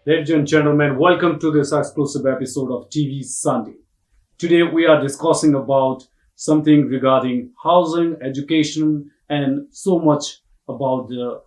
Ladies and gentlemen, welcome to this exclusive episode of TV Sunday. Today we are discussing about something regarding housing, education, and so much about the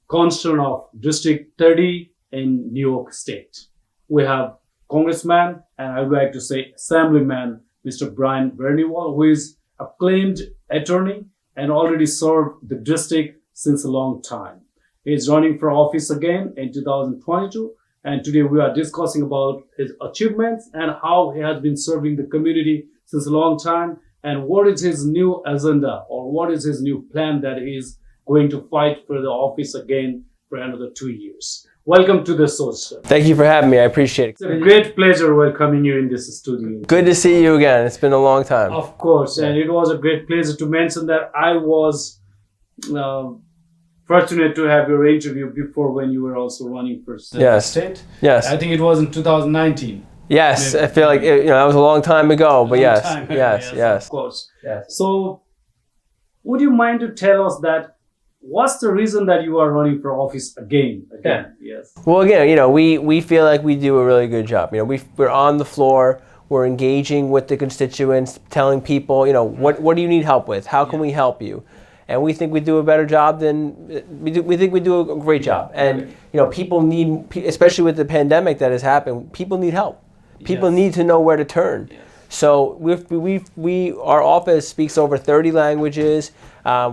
concern of District 30 in New York State. We have Congressman, and I would like to say Assemblyman, Mr. Barnwell, who is acclaimed attorney and already served the district since a long time. He is running for office again in 2022. And today we are discussing about his achievements and how he has been serving the community since a long time and what is his new agenda or what is his new plan that he is going to fight for the office again for another 2 years. Welcome to the show, sir. Thank you for having me. I appreciate it. It's a great pleasure welcoming you in this studio. Good to see you again. It's been a long time. Of course, and it was a great pleasure to mention that I was fortunate to have your interview before when you were also running for state. Yes. I think it was in 2019. Yes. Maybe. I feel like that was a long time ago, but yes. Of course. Yes. So, would you mind to tell us that what's the reason that you are running for office again? Yes. Well, again, we feel like we do a really good job. We're on the floor. We're engaging with the constituents, telling people, what do you need help with? How can we help you? And we think we do a better job than we think we do a great job. And people need, especially with the pandemic that has happened, people need help. People need to know where to turn. Yes. So our office speaks over 30 languages.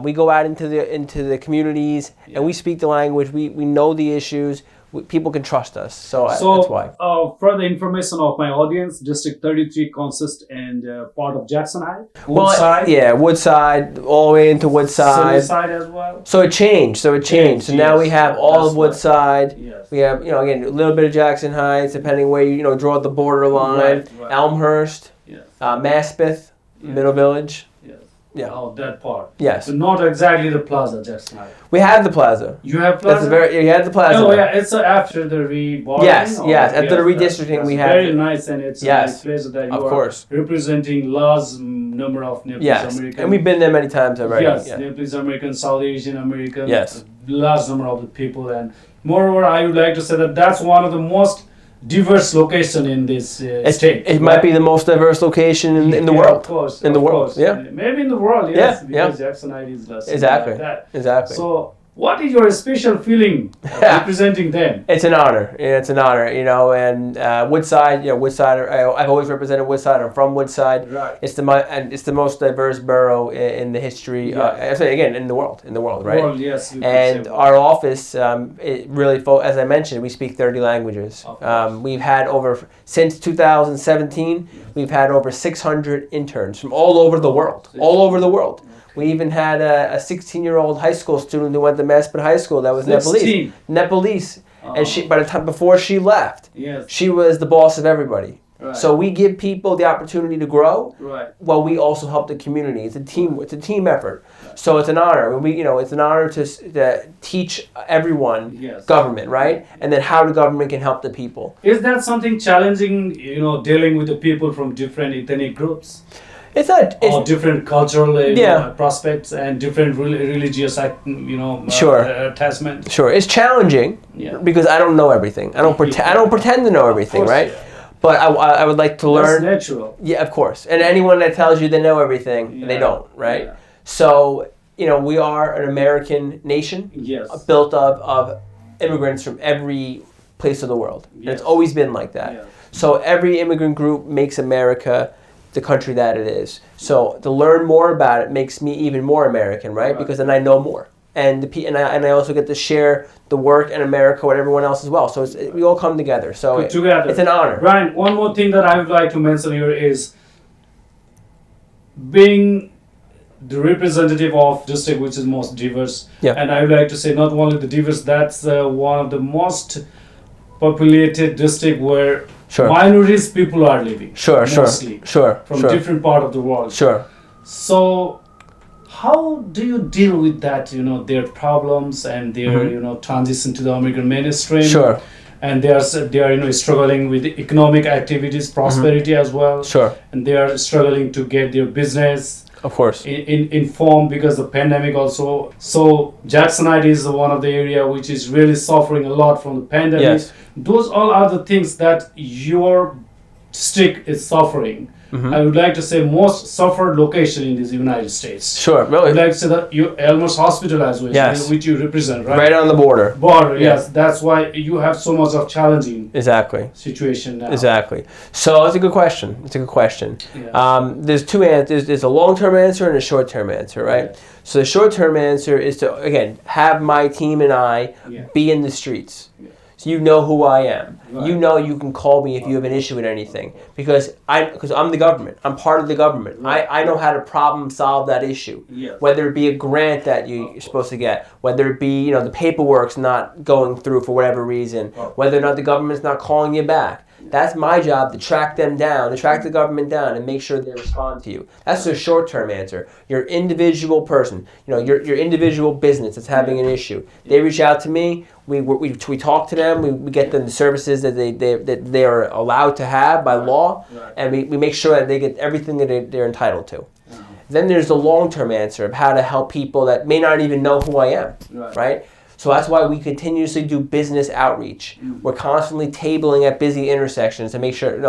We go out into the communities and we speak the language. We know the issues. People can trust us. So that's why. For the information of my audience, District 33 consists and part of Jackson Heights, Woodside. Woodside, all the way into Woodside. Sunnyside as well. So it changed. So now we have all of Woodside. Yes. We have, again, a little bit of Jackson Heights, depending where you draw the border line. Right. Elmhurst, Yes. Maspeth, Middle Village. Yes. Yeah. Oh, that part. Yes. So not exactly the plaza, Jackson Heights. We have the plaza. You have plaza? You had the plaza. Oh, yeah. It's after the rebarring? Yes. After the redistricting, we have. Very nice, and it's a nice place that you are representing large number of Nepalese Americans. And we've been there many times already. Yes, Nepalese Americans, South Asian Americans. Yes. Large number of the people, and moreover, I would like to say that that's one of the most diverse location in this state. It might be the most diverse location in the world. Of course. In the world, yeah. Maybe in the world, yes. Yeah, Because Jackson Heights is less. Exactly. Like that. Exactly. So, what is your special feeling representing them? It's an honor. It's an honor, and Woodside, Woodside. I've always represented Woodside. I'm from Woodside. Right. It's the most diverse borough in the history. I say again in the world, right? World, yes. And our office, it really, as I mentioned, we speak 30 languages. We've had since 2017, we've had over 600 interns from all over the world. All over the world. We even had a 16-year-old high school student who went to Maspeth High School that was Nepalese. And by the time before she left, she was the boss of everybody. Right. So we give people the opportunity to grow. Right. While we also help the community. It's a team. It's a team effort. So it's an honor. It's an honor to teach everyone government, right? And then how the government can help the people. Is that something challenging? Dealing with the people from different ethnic groups. It's not. It's different cultural prospects and different religious, attachments. Sure, it's challenging because I don't know everything. I don't pretend to know everything, right? Yeah. But I would like to learn. That's natural. Yeah, of course. And anyone that tells you they know everything, they don't, right? Yeah. So we are an American nation, built of immigrants from every place of the world. And it's always been like that. Yeah. So every immigrant group makes America the country that it is. So to learn more about it makes me even more American, right? Because then I know more, and I also get to share the work in America with everyone else as well. So we all come together. So it's an honor. Brian, one more thing that I would like to mention here is being the representative of district which is most diverse. Yeah. And I would like to say not only the diverse, that's one of the most populated district where minorities people are living. Sure. From different part of the world. Sure. So how do you deal with that, their problems and their, transition to the American mainstream? Sure. and they are struggling with economic activities, prosperity as well. Sure. And they are struggling to get their business. Of course. In form because the pandemic also. So Jackson Heights is one of the area which is really suffering a lot from the pandemic. Yes. Those all are the things that your district is suffering. I would like to say most suffered location in this United States. Sure, really. I would like to say that you Elmer's Hospital as well, yes. which you represent, right? Right on the border. Yes. That's why you have so much of challenging situation now. Exactly. So it's a good question. Yeah. There's two answers. There's a long-term answer and a short-term answer, right? Yeah. So the short-term answer is to, again, have my team and I be in the streets. Yeah. So you know who I am. Right. You know you can call me if you have an issue with anything because I'm the government. I'm part of the government. Right. I know how to problem solve that issue. Yes. Whether it be a grant that you're supposed to get, whether it be the paperwork's not going through for whatever reason, whether or not the government's not calling you back. That's my job to track them down, to track the government down, and make sure they respond to you. That's the short-term answer. Your individual person, your individual business that's having an issue. They reach out to me. We talk to them. We get them the services that they are allowed to have by law, and we make sure that they get everything that they're entitled to. Then there's the long-term answer of how to help people that may not even know who I am, right? So that's why we continuously do business outreach. We're constantly tabling at busy intersections to make sure,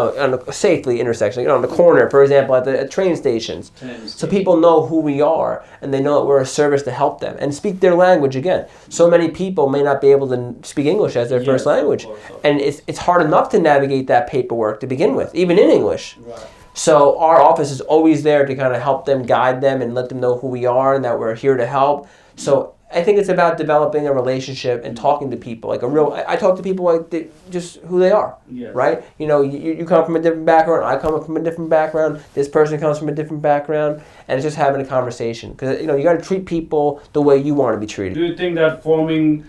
safely intersections, on the corner, for example, at train stations. So people know who we are and they know that we're a service to help them and speak their language again. So many people may not be able to speak English as their first language. And it's hard enough to navigate that paperwork to begin with, even in English. Right. So our office is always there to kind of help them, guide them, and let them know who we are and that we're here to help. So I think it's about developing a relationship and talking to people I talk to people like just who they are, right? You come from a different background, I come from a different background, this person comes from a different background, and it's just having a conversation because you got to treat people the way you want to be treated. Do you think that forming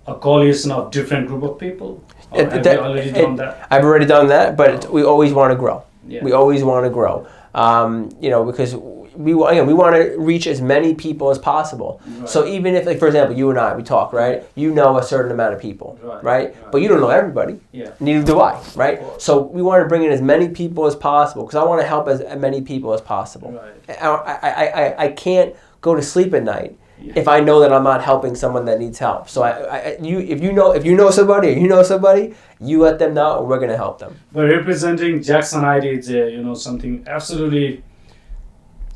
a coalition of different group of people? Or have you already done that? I've already done that, but we always want to grow. Yeah. We always want to grow, because we want to reach as many people as possible. Right. So even if, for example, you and I, we talk, right? You know a certain amount of people, right? But you don't know everybody. Yeah. Neither do I, right? So we want to bring in as many people as possible because I want to help as many people as possible. Right. I can't go to sleep at night if I know that I'm not helping someone that needs help. So if you know somebody, you let them know, and we're going to help them. But representing Jackson Heights is something absolutely.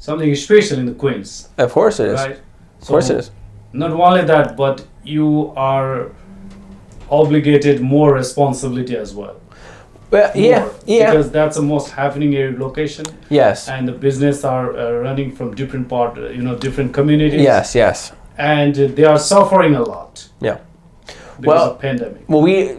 Something special in the Queens. Of course it is. Right? Of course it is. Not only that, but you are obligated more responsibility as well. Well, yeah. Because that's the most happening area location. Yes. And the business are running from different different communities. Yes. And they are suffering a lot. Yeah. Because of pandemic.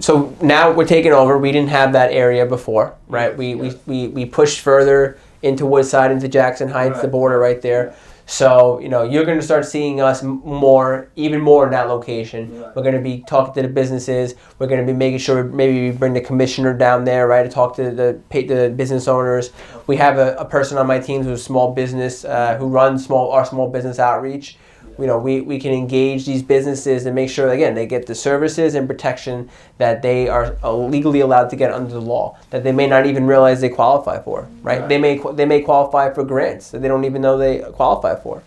So now we're taking over. We didn't have that area before, right? We pushed further into Woodside, into Jackson Heights, the border right there. So, you're going to start seeing us even more in that location. Right. We're going to be talking to the businesses. We're going to be making sure maybe we bring the commissioner down there, right, to talk to the business owners. We have a person on my team who's a small business, who runs our small business outreach. We can engage these businesses and make sure, again, they get the services and protection that they are legally allowed to get under the law, that they may not even realize they qualify for, right? They may qualify for grants that they don't even know they qualify for.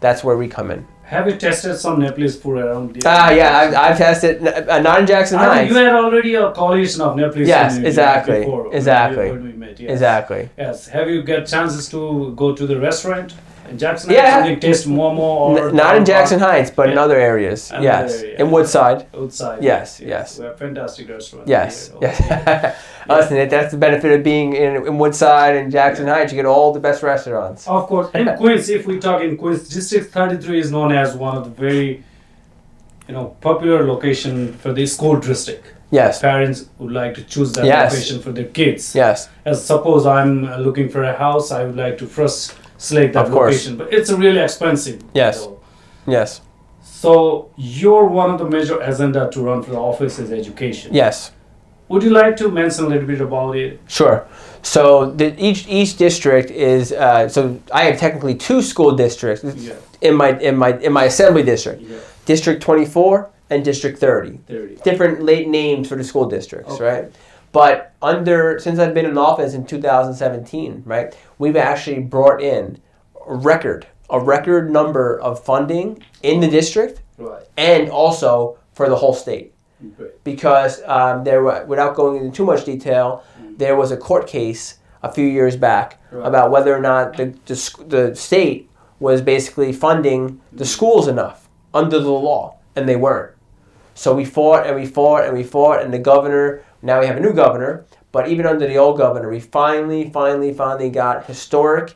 That's where we come in. Have you tested some Nepalese food around here? I've tested, not in Jackson Heights. You had already a coalition of Nepalese. Yes, exactly. Before, exactly. When we met, yes. Exactly. Yes. Have you got chances to go to the restaurant? In Jackson Heights, something taste momo or not in Jackson Heights, but in other areas. Yes, in Woodside. Yes. We have fantastic restaurants. Yes. Listen, that's the benefit of being in Woodside and Jackson Heights. You get all the best restaurants. Of course, in Queens, if we talk in Queens, District 33 is known as one of the very, popular location for the school district. Yes. Parents would like to choose that location for their kids. Yes. As suppose I'm looking for a house, I would like to first select that location, but it's really expensive. Yes. Yes. So you're one of the major agenda to run for the office is education. Yes. Would you like to mention a little bit about it? Sure. So each district is so I have technically two school districts in my assembly district. Yeah. District 24 and District 30. 30. Different late names for the school districts, right? But since I've been in office in 2017, right, we've actually brought in a record number of funding in the district, and also for the whole state. Because without going into too much detail, there was a court case a few years back about whether or not the state was basically funding the schools enough under the law, and they weren't. So we fought and we fought and we fought, and the governor, now we have a new governor, but even under the old governor, we finally got historic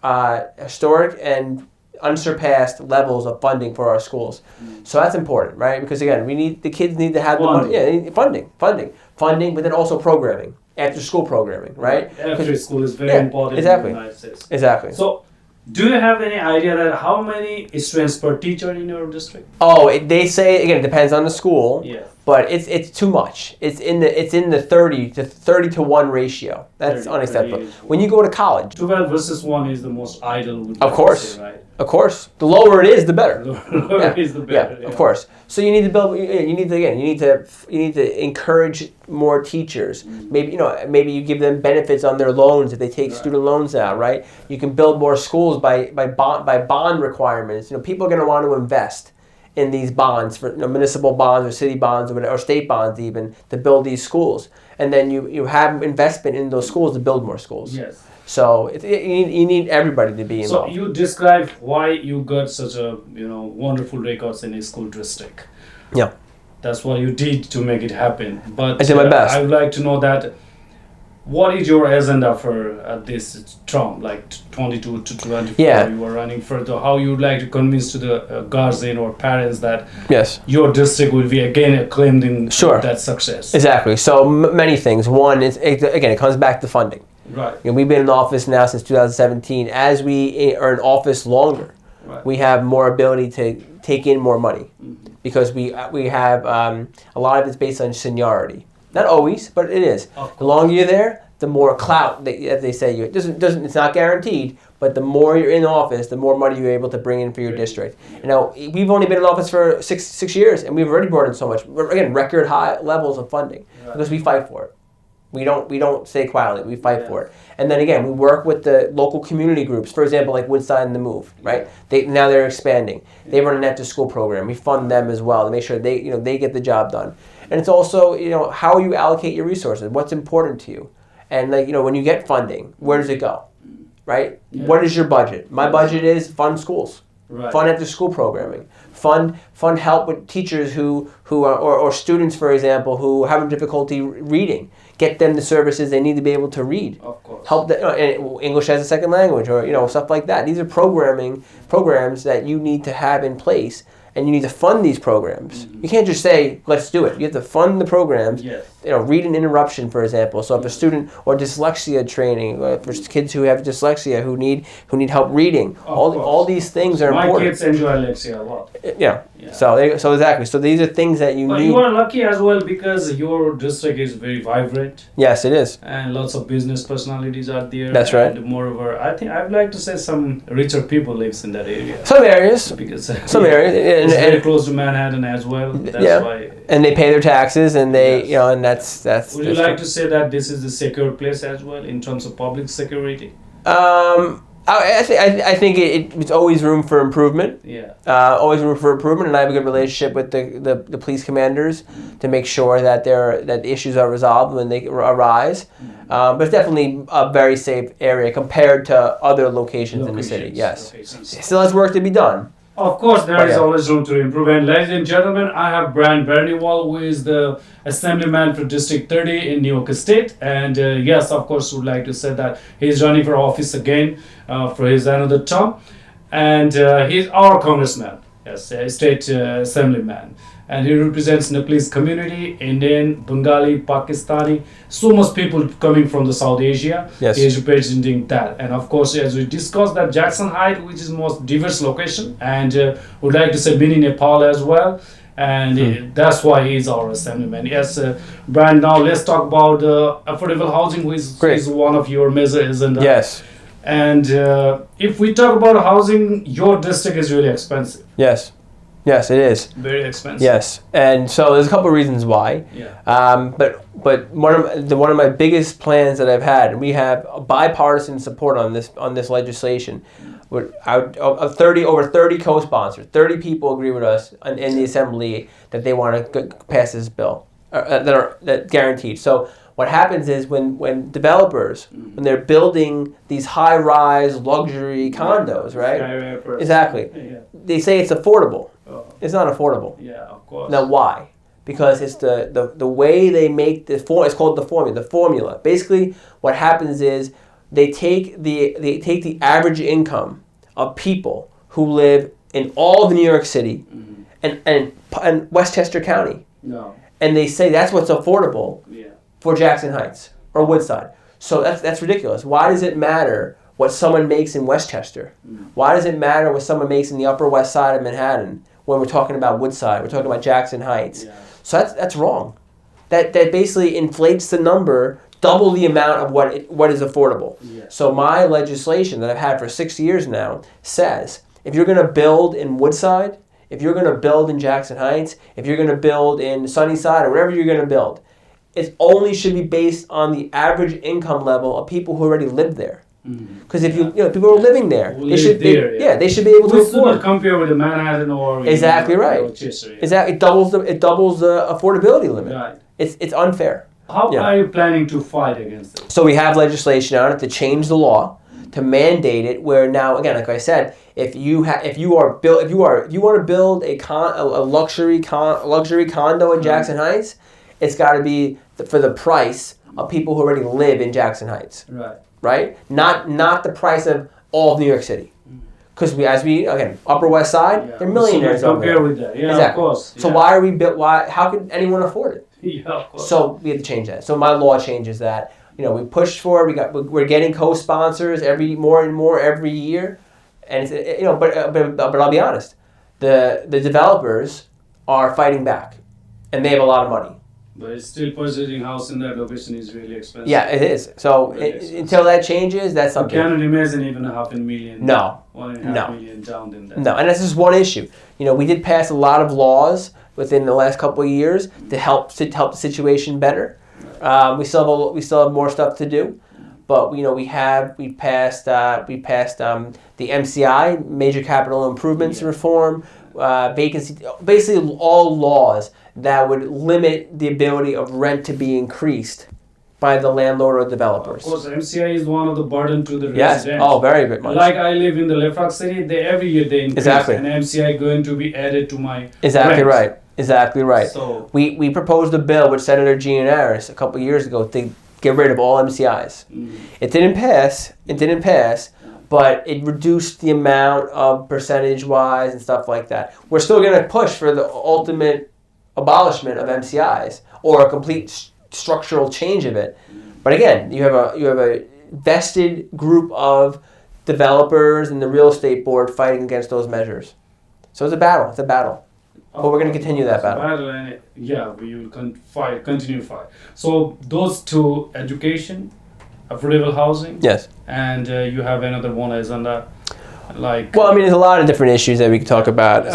and unsurpassed levels of funding for our schools. So that's important, right? Because again, the kids need to have the money. Yeah, funding, but then also programming, after school programming, right? After school is very important. Exactly. In the United States. Exactly. So, do you have any idea that how many students per teacher in your district? They say again, it depends on the school. Yeah. But it's too much. It's in the 30 to 1 ratio. That's 30, unacceptable. 30. When you go to college, 12 versus 1 is the most ideal. Of course. Say, right? Of course. The lower it is, the better. The lower it is, the better. Yeah, of course. So you need to build. You need to encourage more teachers. Maybe you give them benefits on their loans if they take student loans out. Right. You can build more schools by bond requirements. People are going to want to invest in these bonds for municipal bonds or city bonds or state bonds even to build these schools, and then you have investment in those schools to build more schools. Yes. So you need everybody to be involved. So you describe why you got such a wonderful records in a school district. Yeah. That's what you did to make it happen. But I did my best. I would like to know that. What is your agenda for this term, like 22 to 24? Yeah. You are running further. How you would like to convince to the guardian or parents that your district will be again acclaimed in that success? Exactly. So many things. One is it comes back to funding. Right. We've been in office now since 2017. As we are in office longer, we have more ability to take in more money because we have a lot of it's based on seniority. Not always, but it is. The longer you're there, the more clout, as they say. It's not guaranteed, but the more you're in office, the more money you're able to bring in for your district. Now, we've only been in office for six years, and we've already brought in so much. Again, record high levels of funding because we fight for it. We don't stay quietly. We fight for it. And then again, we work with the local community groups. For example, like Woodside and the Move, right? They're expanding. They run an after-school program. We fund them as well to make sure they get the job done. And it's also, how you allocate your resources. What's important to you? And when you get funding, where does it go? Right? Yeah. What is your budget? My budget is fund schools. Right. Fund after school programming. Fund help with teachers who are, or students, for example, who have difficulty reading. Get them the services they need to be able to read. Of course. Help English as a second language, or stuff like that. These are programs that you need to have in place, and you need to fund these programs. You can't just say, let's do it. You have to fund the programs. Yes. Read an interruption, for example. So if a student, or dyslexia training, for kids who have dyslexia, who need help reading, all these things are important. My kids enjoy dyslexia a lot. Yeah. So exactly. So these are things that you need. You are lucky as well because your district is very vibrant. Yes, it is. And lots of business personalities are there. That's right. And moreover, I think I'd like to say some richer people lives in that area. Some areas. Because some areas. It's very close to Manhattan as well. That's why. And they pay their taxes, and they and that's. Would you like to say that this is a secure place as well in terms of public security? I think it's always room for improvement. Yeah. Always room for improvement, and I have a good relationship with the police commanders to make sure that that issues are resolved when they arise. But it's definitely a very safe area compared to other locations in the city. Yes. Still has work to be done. Of course, there is always room to improve. And ladies and gentlemen, I have Barnwell, who is the Assemblyman for District 30 in New York State. And yes, of course, would like to say that he's running for office again for his another term. And he's our congressman, yes, state assemblyman. And he represents Nepalese community, Indian, Bengali, Pakistani, so much people coming from the South Asia. Yes. He is representing that. And of course, as we discussed, that Jackson Heights, which is most diverse location, and would like to say mini Nepal as well. And that's why he's our assemblyman. Yes, Brian, now let's talk about affordable housing, which is one of your measures. Yes. And if we talk about housing, your district is really expensive. Yes. Yes, it is. Very expensive. Yes, and so there's a couple of reasons why. Yeah. But one of my biggest plans that I've had, and we have bipartisan support on this legislation. Over 30 co-sponsors, 30 people agree with us in the assembly that they want to pass this bill that guaranteed. So what happens is when developers, when they're building these high-rise luxury condos, right? Exactly. Yeah. They say it's affordable. Oh. It's not affordable. Yeah, of course. Now why? Because it's the way they make it's called the formula. The formula. Basically, what happens is they take the average income of people who live in all of New York City and Westchester County. No. And they say that's what's affordable for Jackson Heights or Woodside. So that's ridiculous. Why does it matter what someone makes in Westchester? Why does it matter what someone makes in the Upper West Side of Manhattan when we're talking about Woodside? We're talking about Jackson Heights. Yeah. So that's wrong. That basically inflates the number double the amount of what is affordable. Yeah. So my legislation that I've had for 6 years now says if you're going to build in Woodside, if you're going to build in Jackson Heights, if you're going to build in Sunnyside or wherever you're going to build, it only should be based on the average income level of people who already live there. Because if people are living there, they should be able to afford. Compare with the Manhattan or exactly right. Rochester, yeah. Exactly, it doubles the affordability limit. Right. It's unfair. How are you planning to fight against it? So we have legislation on it to change the law to mandate it. Where now, again, like I said, if you want to build a luxury condo in Jackson Heights, it's got to be for the price of people who already live in Jackson Heights. Right. Right? Not the price of all of New York City. Because again, Upper West Side, they're millionaires over there. With that. Yeah, exactly. Of course. So how could anyone afford it? Yeah, of course. So we have to change that. So my law changes that. We pushed for it. We're getting co-sponsors more and more every year. And it's, but I'll be honest. The developers are fighting back. And they have a lot of money. But it's still purchasing house in that location is really expensive. Yeah, it is. So until that changes, that's something. You can't imagine even $500,000. No. $1.5 million down in that. No, and that's just one issue. We did pass a lot of laws within the last couple of years to help the situation better. We still have more stuff to do, but we passed the MCI, Major Capital Improvements Reform, vacancy, basically all laws that would limit the ability of rent to be increased by the landlord or developers. Of course, MCI is one of the burden to the residents. Yes, very much. Like I live in the Left Rock City, every year they increase, and MCI going to be added to my rent. Exactly right. So we proposed a bill with Senator Gene Harris a couple of years ago to get rid of all MCIs. It didn't pass, but it reduced the amount of percentage-wise and stuff like that. We're still going to push for the ultimate abolishment of MCIs or a complete structural change of it. But again, you have a vested group of developers and the real estate board fighting against those measures. So it's a battle. But we're going to continue that battle. And we will continue fight. So those two, education, affordable housing. Yes. And you have another one agenda, like. Well, there's a lot of different issues that we can talk about.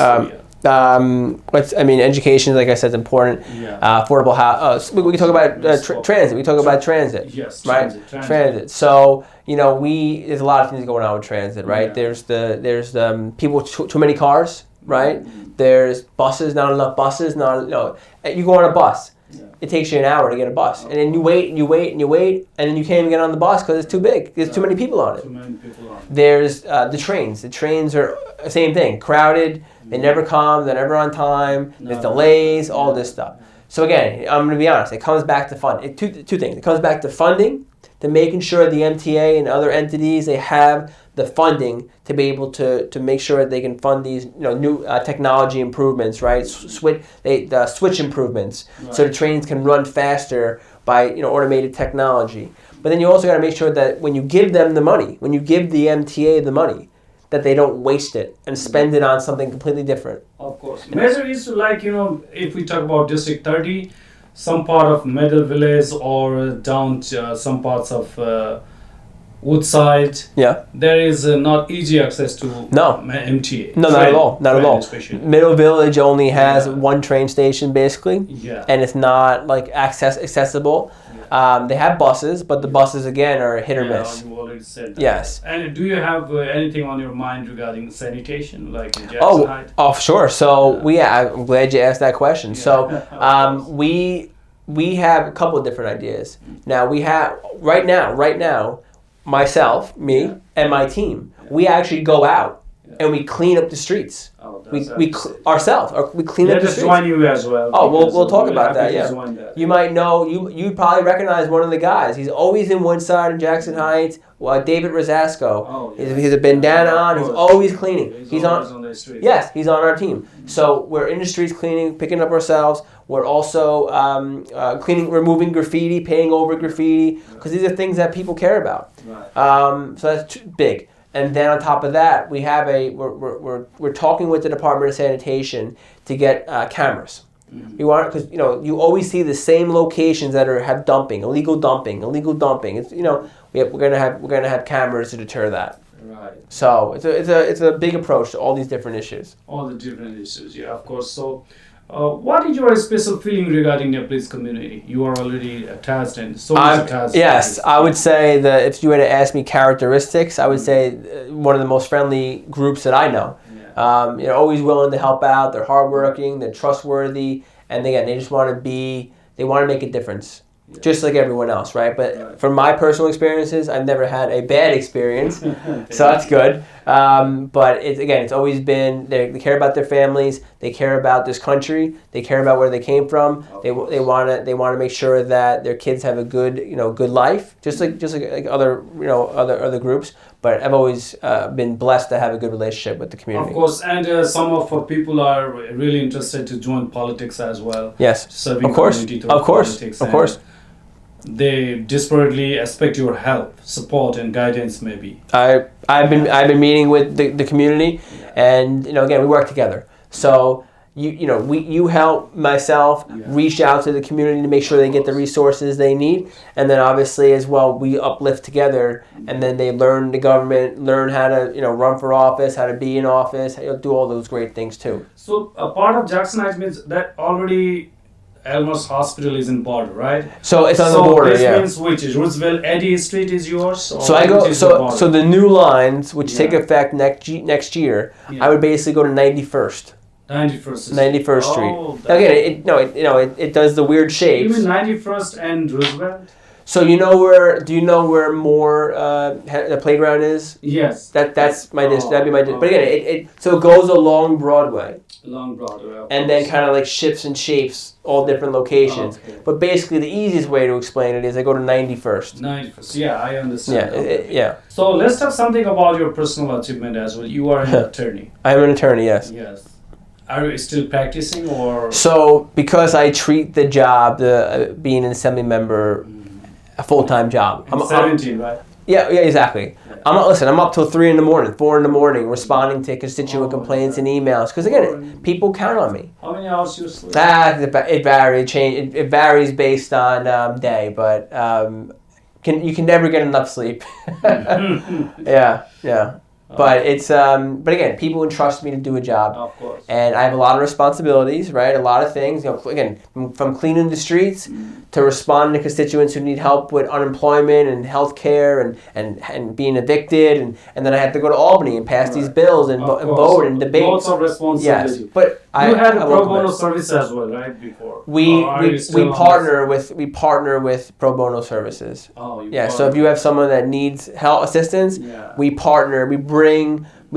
Education, like I said, is important. Yeah. Affordable house. We can talk about transit. We talk about transit. Yes. Right. Transit. So there's a lot of things going on with transit, right? Yeah. There's people too many cars, right? There's buses, not enough buses. You go on a bus. Yeah. It takes you an hour to get a bus, and then you wait, and then you can't even get on the bus because it's too big. There's too many people on it. There's the trains. The trains are the same thing, crowded. They never come. They're never on time. There's delays. All this stuff. So again, I'm going to be honest. It comes back to funding. Two things. It comes back to funding, to making sure the MTA and other entities, they have the funding to be able to make sure that they can fund these new technology improvements, right? The switch improvements, right. So the trains can run faster by automated technology. But then you also got to make sure that when you give them the money, when you give the MTA the money, that they don't waste it and spend it on something completely different. Of course. Measure is like, if we talk about District 30, some part of Middle Village or down to some parts of Woodside. Yeah. There is not easy access to MTA. No, not at all. Not at all. Especially. Middle Village only has one train station basically. Yeah. And it's not like accessible. They have buses, but the buses again are hit or miss. You already said that. Yes. And do you have anything on your mind regarding sanitation, like in Jackson Heights? Oh, sure. So I'm glad you asked that question. Yeah. So we have a couple of different ideas. Now we have right now, myself, me, and my team. We actually go out and we clean up the streets. Ourselves. We clean up the streets. Let us join you as well. Oh, we'll talk about that. Yeah. You might know. You probably recognize one of the guys. He's always in Woodside and Jackson Heights. David Rosasco. Oh, yeah. He's a bandana on. He's always cleaning. He's on the street. Yes, he's on our team. So we're in the streets cleaning, picking up ourselves. We're also cleaning, removing graffiti, painting over graffiti, because these are things that people care about. Right. So that's big. And then on top of that, we have we're talking with the Department of Sanitation to get cameras. Mm-hmm. We want, because you always see the same locations that have illegal dumping. It's we're gonna have cameras to deter that. Right. So it's a big approach to all these different issues. All the different issues, yeah, of course. So, what is your special feeling regarding Nepalese community? You are already attached and so much attached. Yes, I would say that if you were to ask me characteristics, I would say one of the most friendly groups that I know. Yeah. Always willing to help out. They're hardworking. They're trustworthy, and again, they just want to make a difference. Yeah. Just like everyone else, right? But from my personal experiences, I've never had a bad experience, so that's good. But it's always been they care about their families, they care about this country, they care about where they came from. They want to make sure that their kids have a good good life, just like other groups. But I've always been blessed to have a good relationship with the community. Of course, and some of people are really interested to join politics as well. Yes, serving community through politics. Of course. They desperately expect your help, support, and guidance. Maybe I've been meeting with the community, and again we work together. So you help myself reach out to the community to make sure they get the resources they need, and then obviously as well we uplift together, and then they learn the government, learn how to run for office, how to be in office, do all those great things too. So a part of Jackson Heights means that already Elmer's Hospital is in border, right? So it's on the border, this means which is Roosevelt Eddy Street is yours? So I go so the new lines which take effect next year, I would basically go to 91st. 91st Street. Again, it does the weird shapes. You mean 91st and Roosevelt? So do you know where more the playground is? Yes. That's my district. That'd be my district. But again, so it goes along Broadway. Along Broadway. And then kind of like shifts and shapes all different locations. Okay. But basically the easiest way to explain it is I go to 91st. 91st. Yeah, I understand. Yeah. So let's talk something about your personal achievement as well. You are an attorney. I am an attorney, yes. Yes. Are you still practicing or? So because I treat the job, being an assembly member, a full-time job. I'm 17, right? Yeah, exactly. Yeah. I'm up till 3 in the morning, 4 in the morning, responding to constituent complaints and emails. Because again, people count on me. How many hours do you sleep? It varies. It varies based on day, but you can never get enough sleep. Yeah. But but again, people entrust me to do a job. Of course. And I have a lot of responsibilities, right? A lot of things. Again, from cleaning the streets to responding to constituents who need help with unemployment and health care and being evicted, and then I have to go to Albany and pass these bills and vote and debate. Lots of responsibility. Yes, but you had a pro bono service as well, right? Before we partner with pro bono services. Oh, so if you have someone that needs help assistance, we partner. We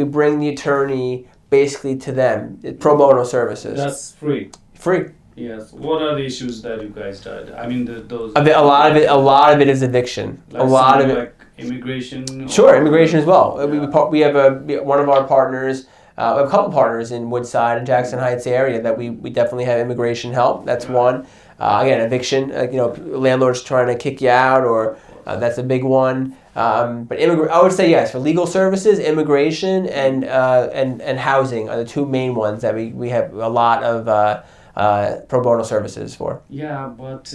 bring the attorney basically to them. Pro bono services. That's free. Free. Yes. What are the issues that you guys did? I mean, those. A lot of it is eviction. Like a lot of it. Like immigration. Sure, immigration as well. Yeah. We have one of our partners. We have a couple partners in Woodside and Jackson Heights area that we definitely have immigration help. That's one. Again, eviction. Landlords trying to kick you out, or that's a big one. But I would say yes for legal services, immigration, and housing are the two main ones that we have a lot of pro bono services for. Yeah, but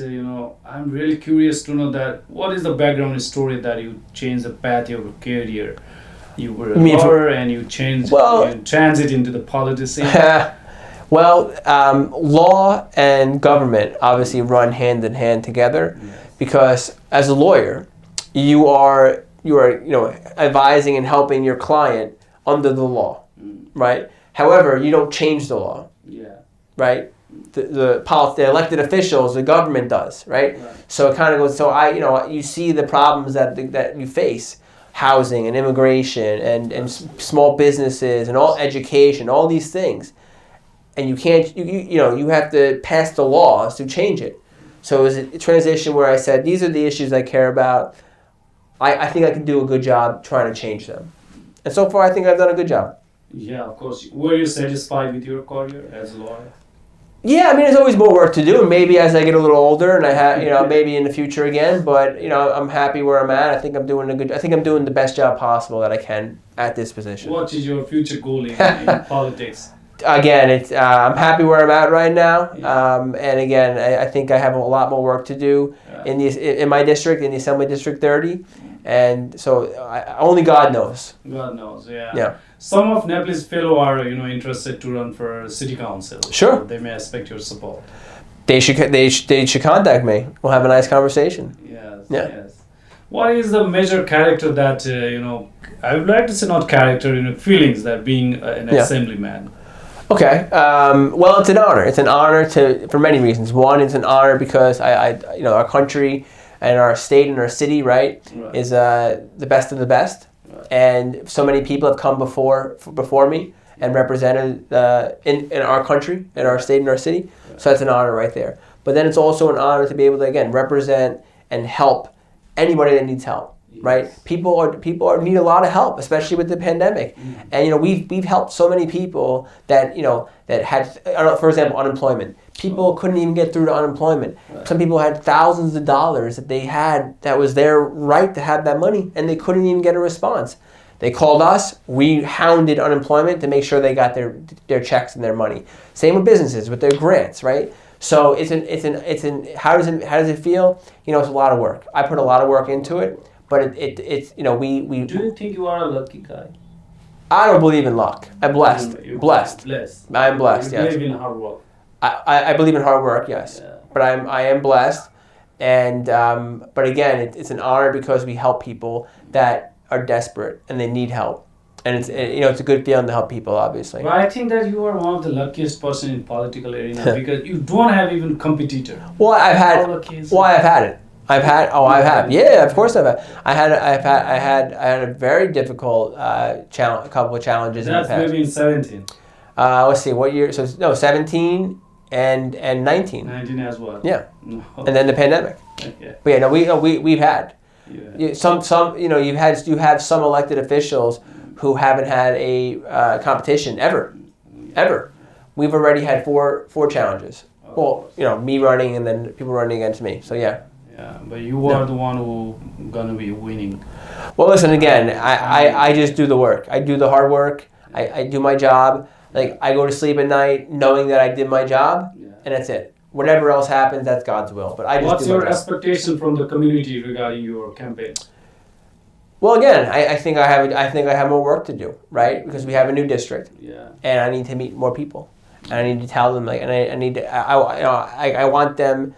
I'm really curious to know that what is the background story that you changed the path of your career. You were a lawyer and you transit into the politics. Well, law and government obviously run hand in hand together, because as a lawyer, you are advising and helping your client under the law, right? However, you don't change the law, right? The elected officials, the government does, right? So it kind of goes. So you see the problems that you face. Housing and immigration and small businesses and all education, all these things, and you can't you have to pass the laws to change it. So it was a transition where I said, these are the issues I care about. I think I can do a good job trying to change them, and so far I think I've done a good job. Yeah, of course. Were you satisfied with your career as a lawyer? Yeah, I mean, there's always more work to do, and maybe as I get a little older, and I have, maybe in the future again. But I'm happy where I'm at. I think I'm doing the best job possible that I can at this position. What is your future goal in politics? Again, I'm happy where I'm at right now, and again, I think I have a lot more work to do in my district, in the Assembly District 30, and so only God knows. God knows, yeah. Yeah. Some of Nepal's fellow are interested to run for city council. Sure. So they may expect your support. They should contact me. We'll have a nice conversation. Yes. Yeah. Yes. What is the major character that I would like to say not character, feelings that being an assemblyman? Okay. Well, it's an honor. It's an honor for many reasons. One, it's an honor because our country and our state and our city, right. is the best of the best. And so many people have come before me and represented in our country, in our state, and our city. So that's an honor right there. But then it's also an honor to be able to, again, represent and help anybody that needs help, right? People need a lot of help, especially with the pandemic. And we've helped so many people that that had, for example, unemployment. People couldn't even get through to unemployment. Some people had thousands of dollars that was their right to have that money, and they couldn't even get a response. They called us. We hounded unemployment to make sure they got their checks and their money. Same with businesses with their grants, right? So how does it feel? It's a lot of work. I put a lot of work into it, but it's we. Do you think you are a lucky guy? I don't believe in luck. I'm blessed. Blessed. I'm blessed. You yes. believe in hard work. I believe in hard work. Yes. Yeah. But I am blessed, and but again, it's an honor because we help people that are desperate and they need help, and it's a good feeling to help people, obviously. But I think that you are one of the luckiest person in political arena because you don't have even competitor. Well, I've had it. I have. Yeah, of course I've had. I had a very difficult couple of challenges in the past. That's maybe in 17. Let's see, what year? So no, 17 and 19. 19 as well. Yeah. No. And then the pandemic. Yeah. But yeah, we've had. Yeah. Some you have some elected officials who haven't had a competition ever. We've already had four challenges. Well, me running and then people running against me. So yeah. Yeah, but you are the one who gonna be winning. Well, listen, again, I just do the work. I do the hard work. I do my job. Like, I go to sleep at night knowing that I did my job, and that's it. Whatever else happens, that's God's will. But I just What's your expectation from the community regarding your campaign? Well, again, I think I have more work to do, right? Because we have a new district, and I need to meet more people, and I need to tell them, I want them,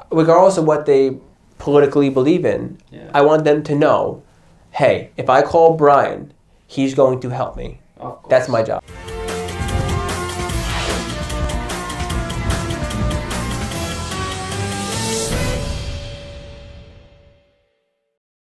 regardless of what they politically believe in, I want them to know, hey, if I call Brian, he's going to help me. That's my job.